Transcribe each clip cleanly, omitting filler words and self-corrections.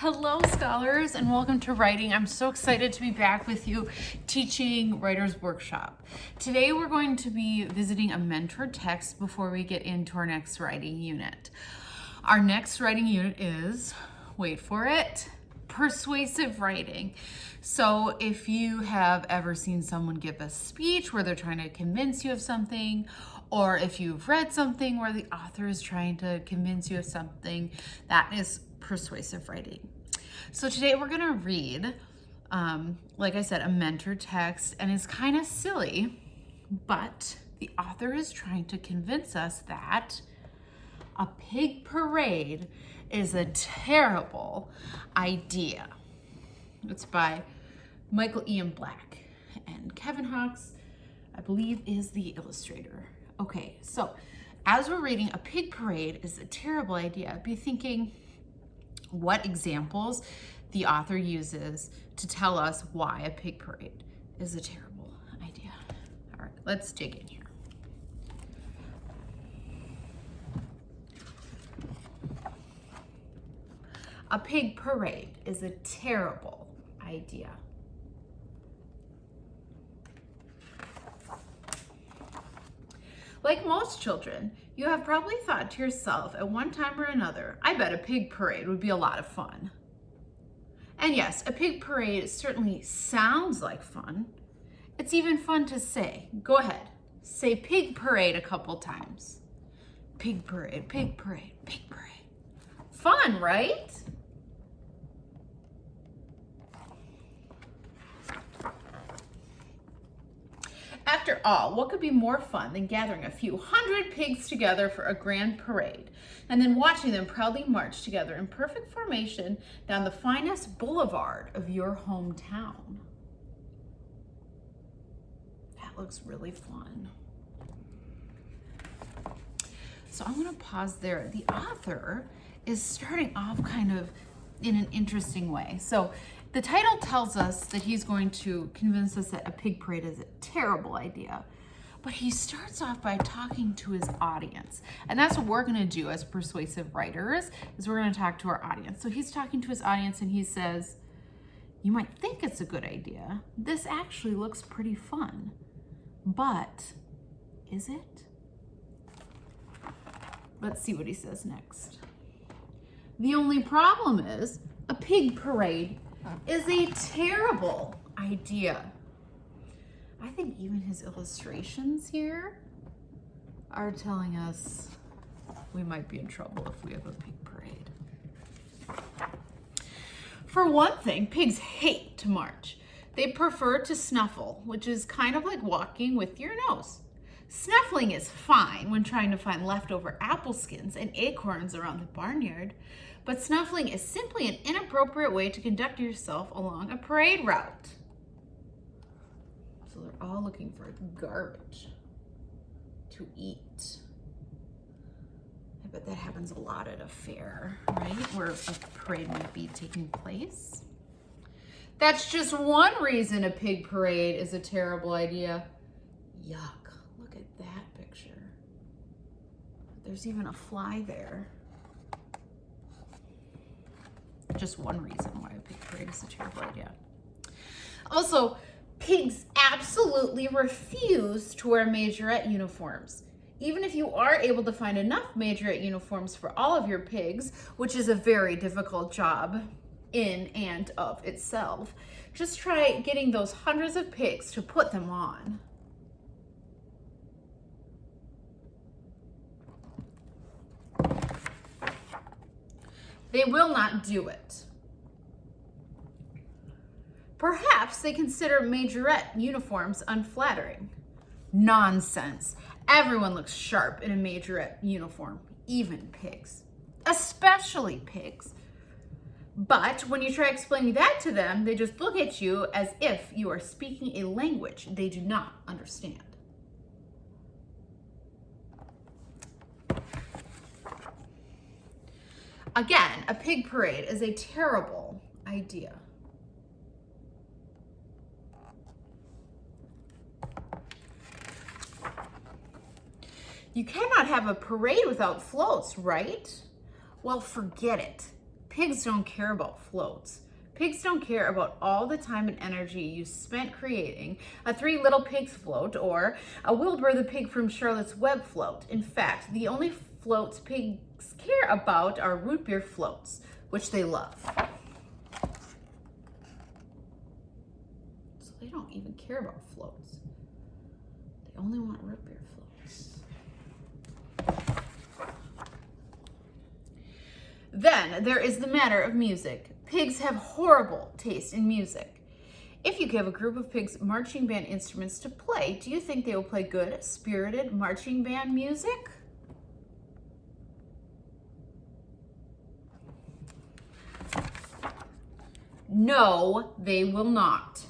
Hello, scholars, and welcome to Writing. I'm so excited to be back with you teaching Writer's Workshop. Today we're going to be visiting a mentored text before we get into our next writing unit. Our next writing unit is, wait for it, persuasive writing. So if you have ever seen someone give a speech where they're trying to convince you of something, or if you've read something where the author is trying to convince you of something, that is persuasive writing. So today we're going to read, like I said, a mentor text, and it's kind of silly, but the author is trying to convince us that a pig parade is a terrible idea. It's by Michael Ian Black, and Kevin Hawks, I believe, is the illustrator. Okay, so as we're reading, a pig parade is a terrible idea, be thinking what examples the author uses to tell us why a pig parade is a terrible idea. All right, let's dig in here. A pig parade is a terrible idea. Like most children, you have probably thought to yourself at one time or another, I bet a pig parade would be a lot of fun. And yes, a pig parade certainly sounds like fun. It's even fun to say. Go ahead, say pig parade a couple times. Pig parade, pig parade, pig parade. Fun, right? After all, what could be more fun than gathering a few hundred pigs together for a grand parade and then watching them proudly march together in perfect formation down the finest boulevard of your hometown? That looks really fun. So I'm going to pause there. The author is starting off kind of in an interesting way. So the title tells us that he's going to convince us that a pig parade is a terrible idea, but he starts off by talking to his audience. And that's what we're gonna do as persuasive writers, is we're gonna talk to our audience. So he's talking to his audience and he says, you might think it's a good idea. This actually looks pretty fun, but is it? Let's see what he says next. The only problem is a pig parade is a terrible idea. I think even his illustrations here are telling us we might be in trouble if we have a pig parade. For one thing, pigs hate to march. They prefer to snuffle, which is kind of like walking with your nose. Snuffling is fine when trying to find leftover apple skins and acorns around the barnyard, but snuffling is simply an inappropriate way to conduct yourself along a parade route. So they're all looking for garbage to eat. I bet that happens a lot at a fair, right? Where a parade might be taking place. That's just one reason a pig parade is a terrible idea. Yuck. Look at that picture. There's even a fly there. Just one reason why a pig parade is a terrible idea. Also, pigs absolutely refuse to wear majorette uniforms. Even if you are able to find enough majorette uniforms for all of your pigs, which is a very difficult job in and of itself, just try getting those hundreds of pigs to put them on. They will not do it. Perhaps they consider majorette uniforms unflattering. Nonsense. Everyone looks sharp in a majorette uniform, even pigs, especially pigs. But when you try explaining that to them, they just look at you as if you are speaking a language they do not understand. Again, a pig parade is a terrible idea. You cannot have a parade without floats, right? Well, forget it. pigs don't care about floats. Pigs don't care about all the time and energy you spent creating a Three Little Pigs float or a Wilbur the Pig from Charlotte's Web float. In fact, the only floats pigs care about are root beer floats, which they love. So they don't even care about floats. They only want root beer floats. Then there is the matter of music. Pigs have horrible taste in music. If you give a group of pigs marching band instruments to play, do you think they will play good, spirited marching band music? No, they will not.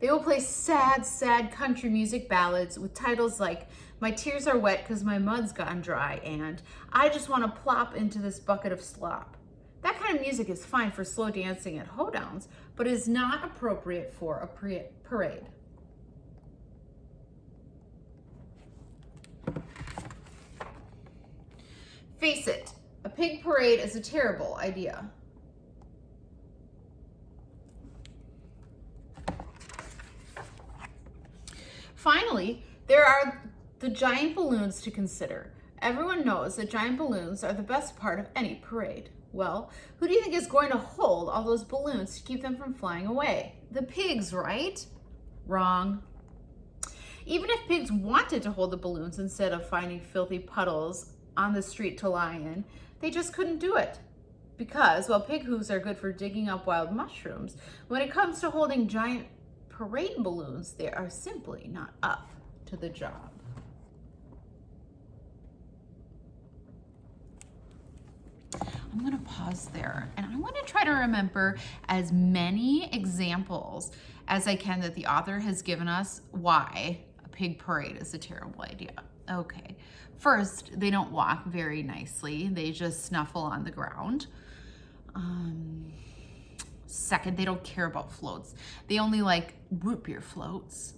They will play sad, sad country music ballads with titles like My Tears Are Wet 'Cause My Mud's Gone Dry and I Just Want to Plop Into This Bucket of Slop. That kind of music is fine for slow dancing at hoedowns, but is not appropriate for a parade. Face it, a pig parade is a terrible idea. Finally, there are the giant balloons to consider. Everyone knows that giant balloons are the best part of any parade. Well, who do you think is going to hold all those balloons to keep them from flying away? The pigs, right? Wrong. Even if pigs wanted to hold the balloons instead of finding filthy puddles on the street to lie in, they just couldn't do it. Because while pig hooves are good for digging up wild mushrooms, when it comes to holding giant parade balloons, they are simply not up to the job. I'm going to pause there and I want to try to remember as many examples as I can that the author has given us why a pig parade is a terrible idea. Okay, first, they don't walk very nicely. They just snuffle on the ground. Second, they don't care about floats. They only like root beer floats.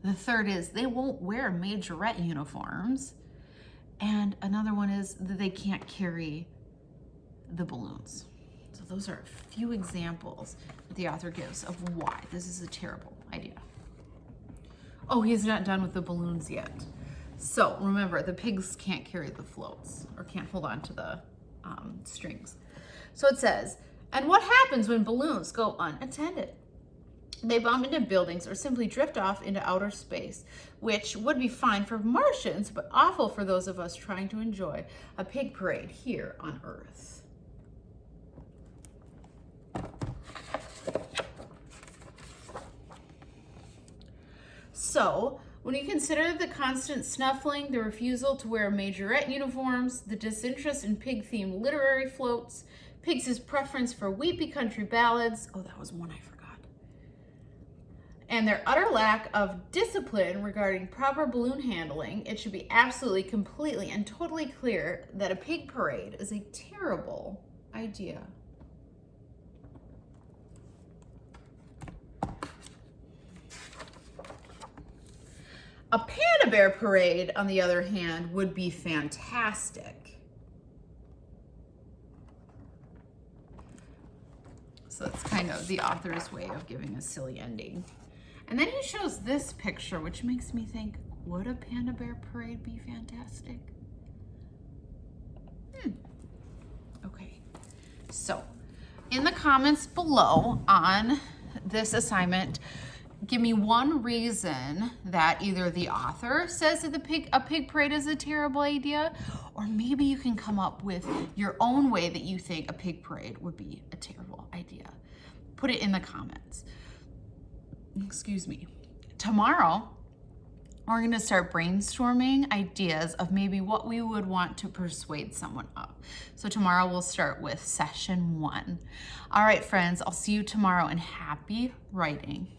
The third is they won't wear majorette uniforms. And another one is that they can't carry the balloons. So those are a few examples that the author gives of why this is a terrible idea. Oh, he's not done with the balloons yet. So remember, the pigs can't carry the floats or can't hold on to the strings. So it says, and what happens when balloons go unattended? They bump into buildings or simply drift off into outer space, which would be fine for Martians, but awful for those of us trying to enjoy a pig parade here on Earth. So, when you consider the constant snuffling, the refusal to wear majorette uniforms, the disinterest in pig-themed literary floats, pigs' preference for weepy country ballads, oh, that was one I forgot, and their utter lack of discipline regarding proper balloon handling, it should be absolutely, completely, and totally clear that a pig parade is a terrible idea. A panda bear parade, on the other hand, would be fantastic. So that's kind of the author's way of giving a silly ending. And then he shows this picture, which makes me think, would a panda bear parade be fantastic? Okay, so in the comments below on this assignment, give me one reason that either the author says that a pig parade is a terrible idea, or maybe you can come up with your own way that you think a pig parade would be a terrible idea. Put it in the comments. Excuse me. Tomorrow, we're going to start brainstorming ideas of maybe what we would want to persuade someone of. So tomorrow we'll start with session 1. All right, friends, I'll see you tomorrow and happy writing.